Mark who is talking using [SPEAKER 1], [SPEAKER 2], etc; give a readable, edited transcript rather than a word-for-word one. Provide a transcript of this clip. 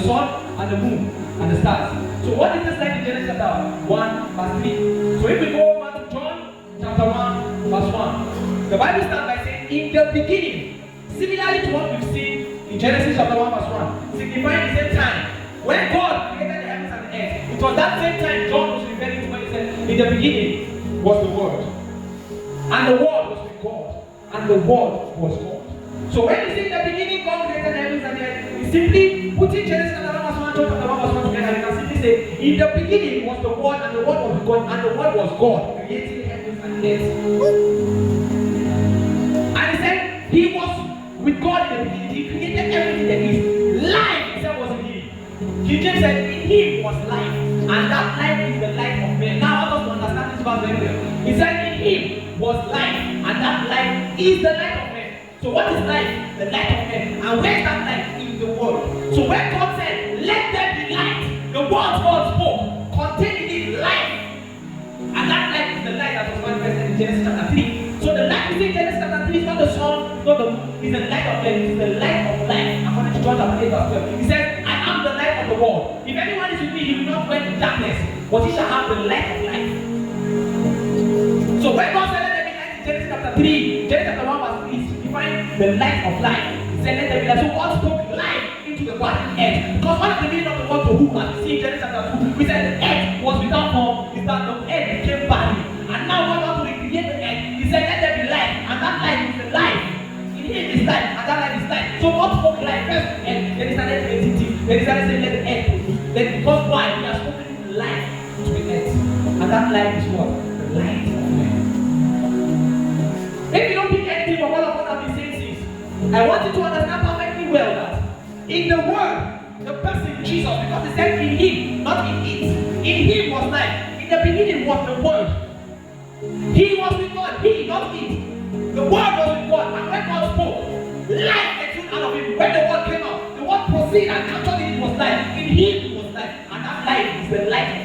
[SPEAKER 1] sun and the moon and the stars. So what is this like in Genesis chapter 1 verse 3? So if we go over to John chapter 1 verse 1, the Bible starts by saying, in the beginning, similarly to what we've seen in Genesis chapter 1 verse 1, signifying the same time. When God created the heavens and the earth, it was that same time John was referring to when he said, in the beginning was the Word. And the Word was with God. And the Word was God. So when you see in the beginning God created the heavens and the earth, it's simply putting Genesis chapter 1 verse 1, John chapter 1 verse 1 together. You can simply say, in the beginning was the Word, and the Word was with God, and the Word was God, creating the heavens and the earth. And he said, he was with God in the beginning. He created everything that is. Life itself was in him. King James said, in him was life, and that life is the life of men. Now I want us to understand this verse very well. He said, in him was life, and that life is the light of men. So what is life? The light of men. And where is that light? In the world. So when God said, let there be light, the words God spoke contained in it life. And that light is the light that was manifested in Genesis chapter 3. So the light is in Genesis chapter 3 is not the sun, not the moon, it's the light of men, it's the light of life. According to John chapter 8 verse 12. He says, I am the light of the world. If anyone is with me, he will not dwell in darkness, but he shall have the light of life. So when God said, let there be light in Genesis chapter 3, Genesis chapter 1 verse 3, you find the light of life. He said, let there be light. So God spoke life into the body earth. Because one of the meaning of the word to who, as we see in Genesis chapter 2, we said the earth was without form, is that the earth became barren. And now God wants to recreate the earth. He said, let there be light, and that light is the life. In him is life, and that light is life. So God spoke life first, and then he started creating things. Then he started saying, let the earth produce. Then because why? He has spoken life to the earth. And that light is what? The light of men. If you don't pick anything from all of what I've been saying since, I want you to understand perfectly well that in the Word, the person Jesus, because he said in him, not in it. In him was life. In the beginning was the Word. He was with God, he, not it. The Word was with God, and when God spoke, life exuded out of him. When the Word came out, the Word proceeded and captured it was life. In him was life, and that life is the light of